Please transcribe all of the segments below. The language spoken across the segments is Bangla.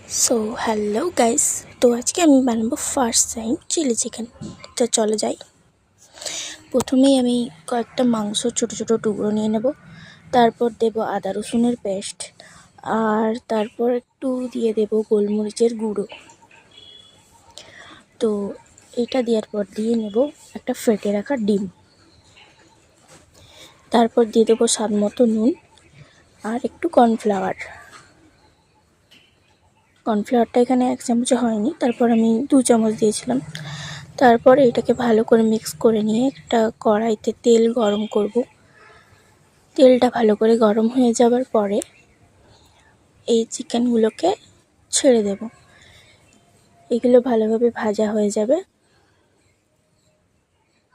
So hello guys. तो आज के আমি বানাবো ফার্স্ট টাইম চিলি চিকেন। তো চলো যাই। প্রথমেই আমি কয়েকটা মাংস ছোট ছোট টুকরো নিয়ে নেব, তারপর দেব আদা রসুনের পেস্ট, আর তারপর একটু দিয়ে দেব গোলমরিচের গুঁড়ো। তো এটা দেওয়ার পর দিয়ে নেব একটা ফেটে রাখা ডিম, তারপর দিয়ে দেবো স্বাদ মতো নুন আর একটু কর্নফ্লাওয়ারটা এখানে 1 চামচ হয়নি, তারপর আমি 2 চামচ দিয়েছিলাম। তারপর এটাকে ভালো করে মিক্স করে নিয়ে একটা কড়াইতে তেল গরম করব। তেলটা ভালো করে গরম হয়ে যাবার পরে এই চিকেনগুলোকে ছেড়ে দেব। এগুলো ভালোভাবে ভাজা হয়ে যাবে,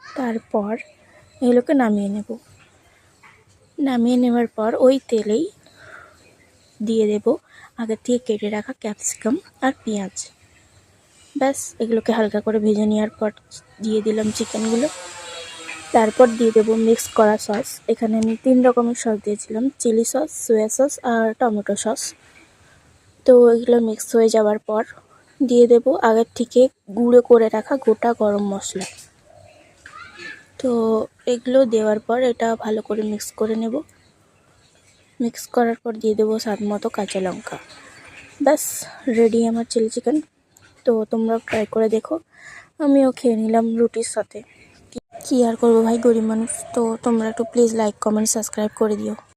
তারপর এগুলোকে নামিয়ে নেওয়ার পর ওই তেলেই দিয়ে দেব আগে থেকে কেটে রাখা ক্যাপসিকাম আর পেঁয়াজ। ব্যাস, এগুলোকে হালকা করে ভেজে নেওয়ার পর দিয়ে দিলাম চিকেনগুলো। তারপর দিয়ে দেবো মিক্স করা সস। এখানে আমি 3 রকমের সস দিয়েছিলাম, চিলি সস, সোয়া সস আর টমেটো সস। তো এগুলো মিক্স হয়ে যাওয়ার পর দিয়ে দেব আগের থেকে গুঁড়ো করে রাখা গোটা গরম মশলা। তো এগুলো দেওয়ার পর এটা ভালো করে মিক্স করে নেব। মিক্স করার পর দিয়ে দেবো স্বাদ মতো কাঁচা লঙ্কা। ব্যাস, রেডি আমার চিলি চিকেন। তো তোমরাও ট্রাই করে দেখো। আমিও খেয়ে নিলাম রুটির সাথে। কি আর করবো ভাই, গরিব মানুষ। তো তোমরা একটু প্লিজ লাইক কমেন্ট সাবস্ক্রাইব করে দিও।